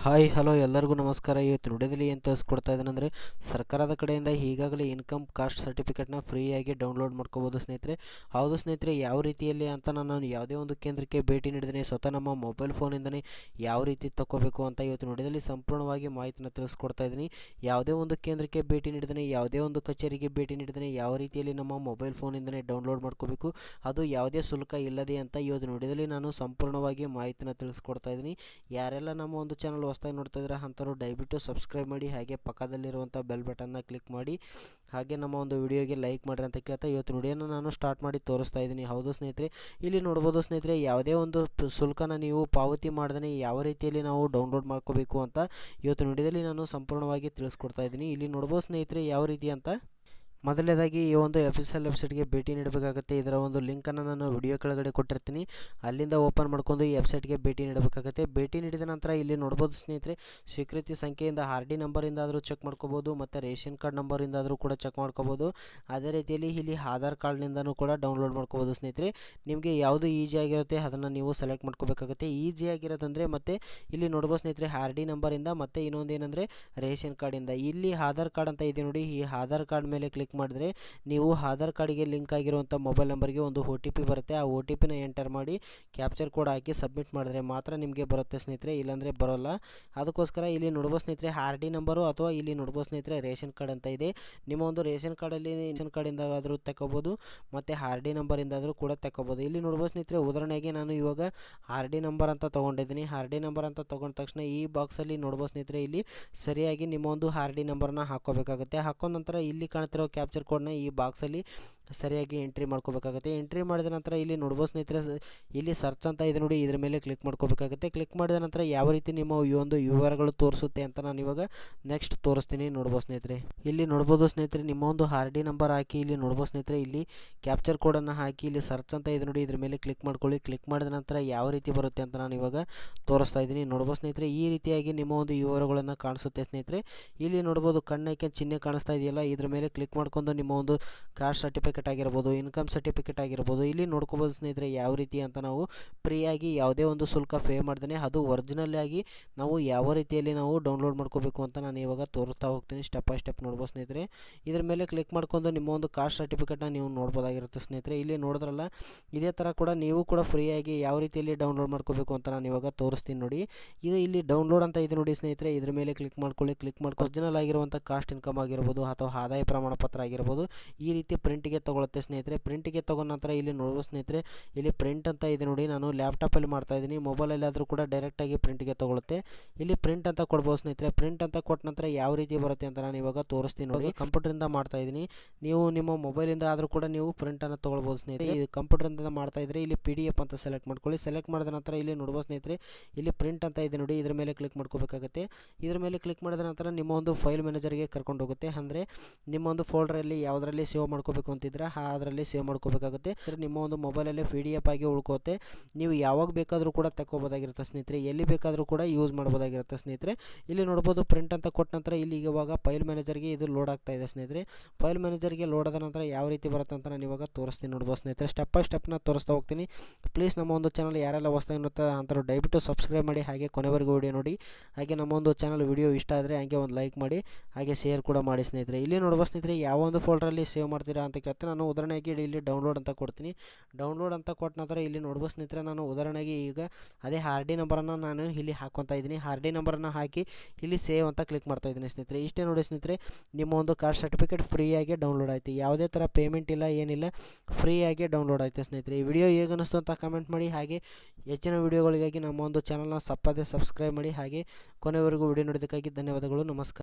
Hi hello ಎಲ್ಲರಿಗೂ ನಮಸ್ಕಾರ. ಇವತ್ತು ವಿಡಿಯೋದಲ್ಲಿ ಏನು ತೋರಿಸ್ಕೊಡ್ತಾ ಇದ್ದೇನೆ ಅಂದರೆ ಸರ್ಕಾರದ ಕಡೆಯಿಂದ ಈಗಾಗಲೇ ಇನ್ಕಮ್ ಕಾಸ್ಟ್ ಸರ್ಟಿಫಿಕೇಟ್ನ ಫ್ರೀಯಾಗಿ ಡೌನ್ಲೋಡ್ ಮಾಡ್ಕೋಬೋದು ಸ್ನೇಹಿತರೆ. ಹೌದು ಸ್ನೇಹಿತರೆ, ಯಾವ ರೀತಿಯಲ್ಲಿ ಅಂತ ನಾನು ಯಾವುದೇ ಒಂದು ಕೇಂದ್ರಕ್ಕೆ ಭೇಟಿ ನೀಡಿದ್ದೇನೆ, ಸ್ವತಃ ನಮ್ಮ ಮೊಬೈಲ್ ಫೋನಿಂದನೇ ಯಾವ ರೀತಿ ತಗೋಬೇಕು ಅಂತ ಇವತ್ತು ವಿಡಿಯೋದಲ್ಲಿ ಸಂಪೂರ್ಣವಾಗಿ ಮಾಹಿತಿನ ತಿಳಿಸ್ಕೊಡ್ತಾ ಇದ್ದೀನಿ. ಯಾವುದೇ ಒಂದು ಕೇಂದ್ರಕ್ಕೆ ಭೇಟಿ ನೀಡಿದ್ದೇನೆ, ಯಾವುದೇ ಒಂದು ಕಚೇರಿಗೆ ಭೇಟಿ ನೀಡಿದ್ದೇನೆ, ಯಾವ ರೀತಿಯಲ್ಲಿ ನಮ್ಮ ಮೊಬೈಲ್ ಫೋನಿಂದನೇ ಡೌನ್ಲೋಡ್ ಮಾಡ್ಕೋಬೇಕು, ಅದು ಯಾವುದೇ ಶುಲ್ಕ ಇಲ್ಲದೆ ಅಂತ ಇವತ್ತು ವಿಡಿಯೋದಲ್ಲಿ ನಾನು ಸಂಪೂರ್ಣವಾಗಿ ಮಾಹಿತಿನ ತಿಳಿಸ್ಕೊಡ್ತಾ ಇದ್ದೀನಿ. ಯಾರೆಲ್ಲ ನಮ್ಮ ಒಂದು ಚಾನಲ್ ಹೊಸದಾಗಿ ನೋಡ್ತಾ ಇದ್ರೆ ಅಂಥವ್ರು ದಯವಿಟ್ಟು ಸಬ್ಸ್ಕ್ರೈಬ್ ಮಾಡಿ, ಹಾಗೆ ಪಕ್ಕದಲ್ಲಿರುವಂಥ ಬೆಲ್ ಬಟನ್ನ ಕ್ಲಿಕ್ ಮಾಡಿ, ಹಾಗೆ ನಮ್ಮ ಒಂದು ವಿಡಿಯೋಗೆ ಲೈಕ್ ಮಾಡಿರಿ ಅಂತ ಕೇಳ್ತಾ ಇವತ್ತು ವಿಡಿಯೋನ ನಾನು ಸ್ಟಾರ್ಟ್ ಮಾಡಿ ತೋರಿಸ್ತಾ ಇದ್ದೀನಿ. ಹೌದು ಸ್ನೇಹಿತರೆ, ಇಲ್ಲಿ ನೋಡ್ಬೋದು ಸ್ನೇಹಿತರೆ, ಯಾವುದೇ ಒಂದು ಶುಲ್ಕನ ನೀವು ಪಾವತಿ ಮಾಡ್ದೇ ಯಾವ ರೀತಿಯಲ್ಲಿ ನಾವು ಡೌನ್ಲೋಡ್ ಮಾಡ್ಕೋಬೇಕು ಅಂತ ಇವತ್ತು ವಿಡಿಯೋದಲ್ಲಿ ನಾನು ಸಂಪೂರ್ಣವಾಗಿ ತಿಳಿಸ್ಕೊಡ್ತಾ ಇದ್ದೀನಿ. ಇಲ್ಲಿ ನೋಡ್ಬೋದು ಸ್ನೇಹಿತರೆ ಯಾವ ರೀತಿ ಅಂತ. ಮೊದಲನೇದಾಗಿ ಈ ಒಂದು ಅಫಿಷಿಯಲ್ ವೆಬ್ಸೈಟ್ಗೆ ಭೇಟಿ ನೀಡಬೇಕಾಗುತ್ತೆ. ಇದರ ಒಂದು ಲಿಂಕನ್ನು ನಾನು ವಿಡಿಯೋ ಕೆಳಗಡೆ ಕೊಟ್ಟಿರ್ತೀನಿ, ಅಲ್ಲಿಂದ ಓಪನ್ ಮಾಡ್ಕೊಂಡು ಈ ವೆಬ್ಸೈಟ್ಗೆ ಭೇಟಿ ನೀಡಬೇಕಾಗುತ್ತೆ. ಭೇಟಿ ನೀಡಿದ ನಂತರ ಇಲ್ಲಿ ನೋಡ್ಬೋದು ಸ್ನೇಹಿತರೆ, ಸ್ವೀಕೃತಿ ಸಂಖ್ಯೆಯಿಂದ RD ನಂಬರಿಂದ ಆದರೂ ಚೆಕ್ ಮಾಡ್ಕೋಬೋದು, ಮತ್ತು ರೇಷನ್ ಕಾರ್ಡ್ ನಂಬರಿಂದ ಆದರೂ ಕೂಡ ಚೆಕ್ ಮಾಡ್ಕೋಬೋದು. ಅದೇ ರೀತಿಯಲ್ಲಿ ಇಲ್ಲಿ ಆಧಾರ್ ಕಾರ್ಡ್ನಿಂದನೂ ಕೂಡ ಡೌನ್ಲೋಡ್ ಮಾಡ್ಕೋಬೋದು ಸ್ನೇಹಿತರೆ. ನಿಮಗೆ ಯಾವುದು ಈಸಿ ಆಗಿರುತ್ತೆ ಅದನ್ನು ನೀವು ಸೆಲೆಕ್ಟ್ ಮಾಡ್ಕೋಬೇಕಾಗುತ್ತೆ. ಈಸಿ ಆಗಿರೋದಂದರೆ ಮತ್ತು ಇಲ್ಲಿ ನೋಡ್ಬೋದು ಸ್ನೇಹಿತರೆ, RD ನಂಬರಿಂದ ಮತ್ತು ಇನ್ನೊಂದು ಏನಂದರೆ ರೇಷನ್ ಕಾರ್ಡಿಂದ. ಇಲ್ಲಿ ಆಧಾರ್ ಕಾರ್ಡ್ ಅಂತ ಇದೆ ನೋಡಿ, ಈ ಆಧಾರ್ ಕಾರ್ಡ್ ಮೇಲೆ ಕ್ಲಿಕ್ ಮಾಡಿದ್ರೆ ನೀವು ಆಧಾರ್ ಕಾರ್ಡ್ಗೆ ಲಿಂಕ್ ಆಗಿರುವಂಥ ಮೊಬೈಲ್ ನಂಬರ್ಗೆ ಒಂದು OTP ಬರುತ್ತೆ. ಆ OTPನ ಎಂಟರ್ ಮಾಡಿ ಕ್ಯಾಪ್ಚರ್ ಕೋಡ್ ಹಾಕಿ ಸಬ್ಮಿಟ್ ಮಾಡಿದ್ರೆ ಮಾತ್ರ ನಿಮಗೆ ಬರುತ್ತೆ ಸ್ನೇಹಿತರೆ, ಇಲ್ಲಾಂದರೆ ಬರೋಲ್ಲ. ಅದಕ್ಕೋಸ್ಕರ ಇಲ್ಲಿ ನೋಡ್ಬೋದು ಸ್ನೇಹಿತರೆ, RD ನಂಬರು ಅಥವಾ ಇಲ್ಲಿ ನೋಡ್ಬೋದು ಸ್ನೇಹಿತರೆ ರೇಷನ್ ಕಾರ್ಡ್ ಅಂತ ಇದೆ. ನಿಮ್ಮ ಒಂದು ರೇಷನ್ ಕಾರ್ಡಲ್ಲಿ ರೇಷನ್ ಕಾರ್ಡಿಂದ ಆದರೂ ತಗೋಬೋದು, ಮತ್ತು RD ನಂಬರಿಂದಾದರೂ ಕೂಡ ತಗೋಬೋದು. ಇಲ್ಲಿ ನೋಡ್ಬೋದು ಸ್ನೇಹಿತರೆ, ಉದಾಹರಣೆಗೆ ನಾನು ಇವಾಗ RD ನಂಬರ್ ಅಂತ ತೊಗೊಂಡಿದ್ದೀನಿ. RD ನಂಬರ್ ಅಂತ ತೊಗೊಂಡ ತಕ್ಷಣ ಈ ಬಾಕ್ಸಲ್ಲಿ ನೋಡ್ಬೋದು ಸ್ನೇಹಿತರೆ, ಇಲ್ಲಿ ಸರಿಯಾಗಿ ನಿಮ್ಮ ಒಂದು RD ನಂಬರ್ನ ಹಾಕ್ಕೋಬೇಕಾಗುತ್ತೆ. ಹಾಕೊಂಡ ನಂತರ ಇಲ್ಲಿ ಕಾಣ್ತಿರೋ ಕ್ಯಾಪ್ಚರ್ ಕೋಡ್ನ ಈ ಬಾಕ್ಸಲ್ಲಿ ಸರಿಯಾಗಿ ಎಂಟ್ರಿ ಮಾಡ್ಕೋಬೇಕಾಗುತ್ತೆ. ಎಂಟ್ರಿ ಮಾಡಿದ ನಂತರ ಇಲ್ಲಿ ನೋಡ್ಬೋದು ಸ್ನೇಹಿತರೆ, ಇಲ್ಲಿ ಸರ್ಚ್ ಅಂತ ಇದೆ ನೋಡಿ, ಇದ್ರ ಮೇಲೆ ಕ್ಲಿಕ್ ಮಾಡ್ಕೋಬೇಕಾಗುತ್ತೆ. ಕ್ಲಿಕ್ ಮಾಡಿದ ನಂತರ ಯಾವ ರೀತಿ ನಿಮ್ಮ ಈ ಒಂದು ವಿವರಗಳು ತೋರಿಸುತ್ತೆ ಅಂತ ನಾನು ಇವಾಗ ನೆಕ್ಸ್ಟ್ ತೋರಿಸ್ತೀನಿ. ನೋಡ್ಬೋದು ಸ್ನೇಹಿತರೆ, ಇಲ್ಲಿ ನೋಡ್ಬೋದು ಸ್ನೇಹಿತರೆ, ನಿಮ್ಮ ಒಂದು RD ನಂಬರ್ ಹಾಕಿ ಇಲ್ಲಿ ನೋಡ್ಬೋದು ಸ್ನೇಹಿತರೆ, ಇಲ್ಲಿ ಕ್ಯಾಪ್ಚರ್ ಕೋಡನ್ನು ಹಾಕಿ ಇಲ್ಲಿ ಸರ್ಚ್ ಅಂತ ಇದೆ ನೋಡಿ, ಇದ್ರ ಮೇಲೆ ಕ್ಲಿಕ್ ಮಾಡ್ಕೊಳ್ಳಿ. ಕ್ಲಿಕ್ ಮಾಡಿದ ನಂತರ ಯಾವ ರೀತಿ ಬರುತ್ತೆ ಅಂತ ನಾನು ಇವಾಗ ತೋರಿಸ್ತಾ ಇದ್ದೀನಿ. ನೋಡ್ಬೋದು ಸ್ನೇಹಿತರೆ, ಈ ರೀತಿಯಾಗಿ ನಿಮ್ಮ ಒಂದು ವಿವರಗಳನ್ನು ಕಾಣಿಸುತ್ತೆ ಸ್ನೇಹಿತರೆ. ಇಲ್ಲಿ ನೋಡ್ಬೋದು ಕಣ್ಣಕ್ಕೆ ಚಿಹ್ನೆ ಕಾಣಿಸ್ತಾ ಇದೆಯಲ್ಲ, ಇದ್ರ ಮೇಲೆ ಕ್ಲಿಕ್ ಮಾಡ್ಕೊಂಡು ನಿಮ್ಮ ಒಂದು ಕಾಸ್ಟ್ ಸರ್ಟಿಫಿಕೇಟ್ ಆಗಿರ್ಬೋದು, ಇನ್ಕಮ್ ಸರ್ಟಿಫಿಕೇಟ್ ಆಗಿರ್ಬೋದು, ಇಲ್ಲಿ ನೋಡ್ಕೋಬೋದು ಸ್ನೇಹಿತರೆ ಯಾವ ರೀತಿ ಅಂತ. ನಾವು ಫ್ರೀಯಾಗಿ ಯಾವುದೇ ಒಂದು ಶುಲ್ಕ ಪೇ ಮಾಡ್ದೇ ಅದು ಒರಿಜಿನಲ್ ಆಗಿ ನಾವು ಯಾವ ರೀತಿಯಲ್ಲಿ ನಾವು ಡೌನ್ಲೋಡ್ ಮಾಡ್ಕೋಬೇಕು ಅಂತ ನಾನು ಇವಾಗ ತೋರಿಸ್ತಾ ಹೋಗ್ತೀನಿ ಸ್ಟೆಪ್ ಬೈ ಸ್ಟೆಪ್. ನೋಡ್ಬೋದು ಸ್ನೇಹಿತರೆ, ಇದ್ರ ಮೇಲೆ ಕ್ಲಿಕ್ ಮಾಡ್ಕೊಂಡು ನಿಮ್ಮ ಒಂದು ಕಾಸ್ಟ್ ಸರ್ಟಿಫಿಕೇಟ್ನ ನೀವು ನೋಡ್ಬೋದಾಗಿರುತ್ತೆ ಸ್ನೇಹಿತರೆ. ಇಲ್ಲಿ ನೋಡಿದ್ರಲ್ಲ, ಇದೇ ಥರ ಕೂಡ ನೀವು ಕೂಡ ಫ್ರೀಯಾಗಿ ಯಾವ ರೀತಿಯಲ್ಲಿ ಡೌನ್ಲೋಡ್ ಮಾಡ್ಕೋಬೇಕು ಅಂತ ನಾನು ಇವಾಗ ತೋರಿಸ್ತೀನಿ ನೋಡಿ. ಇದು ಇಲ್ಲಿ ಡೌನ್ಲೋಡ್ ಅಂತ ಇದೆ ನೋಡಿ ಸ್ನೇಹಿತರೆ, ಇದ್ರ ಮೇಲೆ ಕ್ಲಿಕ್ ಮಾಡ್ಕೊಳ್ಳಿ. ಕ್ಲಿಕ್ ಮಾಡ್ಕೊಂಡು ಒರಿಜಿನಲ್ ಆಗಿರುವಂಥ ಕಾಸ್ಟ್ ಇನ್ಕಮ್ ಆಗಿರ್ಬೋದು ಅಥವಾ ಆದಾಯ ಪ್ರಮಾಣ ಪತ್ರ ಆಗಿರ್ಬೋದು, ಈ ರೀತಿ ಪ್ರಿಂಟಿಗೆ ತಗೊಳುತ್ತೆ ಸ್ನೇಹಿತರೆ. ಪ್ರಿಂಟಿಗೆ ತಗೊಂಡ ನಂತರ ಇಲ್ಲಿ ನೋಡುವ ಸ್ನೇಹಿತರೆ, ಇಲ್ಲಿ ಪ್ರಿಂಟ್ ಅಂತ ಇದೆ ನೋಡಿ, ನಾನು ಲ್ಯಾಪ್ಟಾಪಲ್ಲಿ ಮಾಡ್ತಾ ಇದ್ದೀನಿ, ಮೊಬೈಲಲ್ಲಿ ಆದರೂ ಕೂಡ ಡೈರೆಕ್ಟಾಗಿ ಪ್ರಿಂಟಿಗೆ ತಗೊಳುತ್ತೆ. ಇಲ್ಲಿ ಪ್ರಿಂಟ್ ಅಂತ ಕೊಡ್ಬೋದು ಸ್ನೇಹಿತರೆ. ಪ್ರಿಂಟ್ ಅಂತ ಕೊಟ್ಟ ನಂತರ ಯಾವ ರೀತಿ ಬರುತ್ತೆ ಅಂತ ನಾನು ಇವಾಗ ತೋರಿಸ್ತೀನಿ ನೋಡಿ. ಕಂಪ್ಯೂಟರಿಂದ ಮಾಡ್ತಾ ಇದ್ದೀನಿ, ನೀವು ನಿಮ್ಮ ಮೊಬೈಲಿಂದ ಆದರೂ ಕೂಡ ನೀವು ಪ್ರಿಂಟನ್ನು ತೊಗೊಳ್ಬೋದು ಸ್ನೇಹಿತರೆ. ಇದು ಕಂಪ್ಯೂಟರಿಂದ ಮಾಡ್ತಾ ಇದ್ರೆ ಇಲ್ಲಿ PDF ಅಂತ ಸೆಲೆಕ್ಟ್ ಮಾಡ್ಕೊಳ್ಳಿ. ಸೆಲೆಕ್ಟ್ ಮಾಡಿದ ನಂತರ ಇಲ್ಲಿ ನೋಡ್ಬೋದು ಸ್ನೇಹಿತರೆ, ಇಲ್ಲಿ ಪ್ರಿಂಟ್ ಅಂತ ಇದೆ ನೋಡಿ, ಇದ್ರ ಮೇಲೆ ಕ್ಲಿಕ್ ಮಾಡ್ಕೋಬೇಕಾಗುತ್ತೆ. ಇದ್ರ ಮೇಲೆ ಕ್ಲಿಕ್ ಮಾಡಿದ ನಂತರ ನಿಮ್ಮ ಒಂದು ಫೈಲ್ ಮ್ಯಾನೇಜರ್ಗೆ ಕರ್ಕೊಂಡು ಹೋಗುತ್ತೆ. ಅಂದರೆ ನಿಮ್ಮ ಒಂದು ಫೋಲ್ಡರಲ್ಲಿ ಯಾವುದರಲ್ಲಿ ಸೇವ್ ಮಾಡ್ಕೋಬೇಕು ಅಂತಿದ್ರೆ ಅದರಲ್ಲಿ ಸೇವ್ ಮಾಡ್ಕೋಬೇಕಾಗುತ್ತೆ. ನಿಮ್ಮ ಒಂದು ಮೊಬೈಲಲ್ಲಿ PDF ಆಗಿ ಉಳ್ಕೋತೆ. ನೀವು ಯಾವಾಗ ಬೇಕಾದರೂ ಕೂಡ ತಗೋಬೋದಾಗಿರುತ್ತೆ ಸ್ನೇಹಿತರೆ, ಎಲ್ಲಿ ಬೇಕಾದರೂ ಕೂಡ ಯೂಸ್ ಮಾಡ್ಬೋದಾಗಿರುತ್ತೆ ಸ್ನೇಹಿತರೆ. ಇಲ್ಲಿ ನೋಡ್ಬೋದು ಪ್ರಿಂಟ್ ಅಂತ ಕೊಟ್ಟ ನಂತರ ಇಲ್ಲಿ ಇವಾಗ ಫೈಲ್ ಮ್ಯಾನೇಜರ್ಗೆ ಇದು ಲೋಡ್ ಆಗ್ತಾ ಇದೆ ಸ್ನೇಹಿತರೆ. ಫೈಲ್ ಮ್ಯಾನೇಜರ್ಗೆ ಲೋಡ್ ಆದ ನಂತರ ಯಾವ ರೀತಿ ಬರುತ್ತೆ ಅಂತ ನಾನು ಇವಾಗ ತೋರಿಸ್ತೀನಿ. ನೋಡ್ಬೋದು ಸ್ನೇಹಿತರೆ, ಸ್ಟೆಪ್ ಬೈ ಸ್ಟೆಪ್ನ ತೋರಿಸ್ತಾ ಹೋಗ್ತೀನಿ. ಪ್ಲೀಸ್ ನಮ್ಮ ಒಂದು ಚಾನಲ್ ಯಾರೆಲ್ಲ ಹೊಸದಾಗಿ ನೋಡ್ತಾ ಅಂಥವ್ರು ದಯವಿಟ್ಟು ಸಬ್ಸ್ಕ್ರೈಬ್ ಮಾಡಿ, ಹಾಗೆ ಕೊನೆವರೆಗೂ ವಿಡಿಯೋ ನೋಡಿ. ಹಾಗೆ ನಮ್ಮ ಒಂದು ಚಾನಲ್ ವಿಡಿಯೋ ಇಷ್ಟ ಆದರೆ ಹಾಗೆ ಒಂದು ಲೈಕ್ ಮಾಡಿ, ಹಾಗೆ ಶೇರ್ ಕೂಡ ಮಾಡಿ ಸ್ನೇಹಿತರೆ. ಇಲ್ಲಿ ನೋಡ್ಬೋದು ಸ್ನೇಹಿತರೆ, ಯಾವ ಒಂದು ಫೋಲ್ಡರಲ್ಲಿ ಸೇವ್ ಮಾಡ್ತೀರಾ ಅಂತ ಕೇಳ್ತೀನಿ. ನಾನು ಉದಾಹರಣೆಗೆ ಇಲ್ಲಿ ಡೌನ್ಲೋಡ್ ಅಂತ ಕೊಡ್ತೀನಿ. ಡೌನ್ಲೋಡ್ ಅಂತ ಕೊಟ್ಟ ನಂತರ ಇಲ್ಲಿ ನೋಡ್ಬೋದು ಸ್ನೇಹಿತರೆ, ನಾನು ಉದಾಹರಣೆಗೆ ಈಗ ಅದೇ RD ನಂಬರನ್ನು ನಾನು ಇಲ್ಲಿ ಹಾಕ್ಕೊತಾ ಇದ್ದೀನಿ. RD ನಂಬರನ್ನು ಹಾಕಿ ಇಲ್ಲಿ ಸೇವ್ ಅಂತ ಕ್ಲಿಕ್ ಮಾಡ್ತಾ ಇದ್ದೀನಿ ಸ್ನೇಹಿತರೆ. ಇಷ್ಟೇ ನೋಡಿ ಸ್ನೇಹಿತರೆ, ನಿಮ್ಮ ಒಂದು ಕಾಸ್ಟ್ ಸರ್ಟಿಫಿಕೇಟ್ ಫ್ರೀಯಾಗಿ ಡೌನ್ಲೋಡ್ ಆಯಿತು. ಯಾವುದೇ ಥರ ಪೇಮೆಂಟ್ ಇಲ್ಲ, ಏನಿಲ್ಲ, ಫ್ರೀಯಾಗಿ ಡೌನ್ಲೋಡ್ ಆಯಿತು ಸ್ನೇಹಿತರೆ. ಈ ವಿಡಿಯೋ ಹೇಗೆ ಅನ್ನಿಸ್ತು ಅಂತ ಕಮೆಂಟ್ ಮಾಡಿ, ಹಾಗೆ ಹೆಚ್ಚಿನ ವಿಡಿಯೋಗಳಿಗಾಗಿ ನಮ್ಮ ಒಂದು ಚಾನಲ್ನ ಸಬ್ಸ್ಕ್ರೈಬ್ ಮಾಡಿ, ಹಾಗೆ ಕೊನೆವರೆಗೂ ವಿಡಿಯೋ ನೋಡೋದಕ್ಕಾಗಿ ಧನ್ಯವಾದಗಳು. ನಮಸ್ಕಾರ.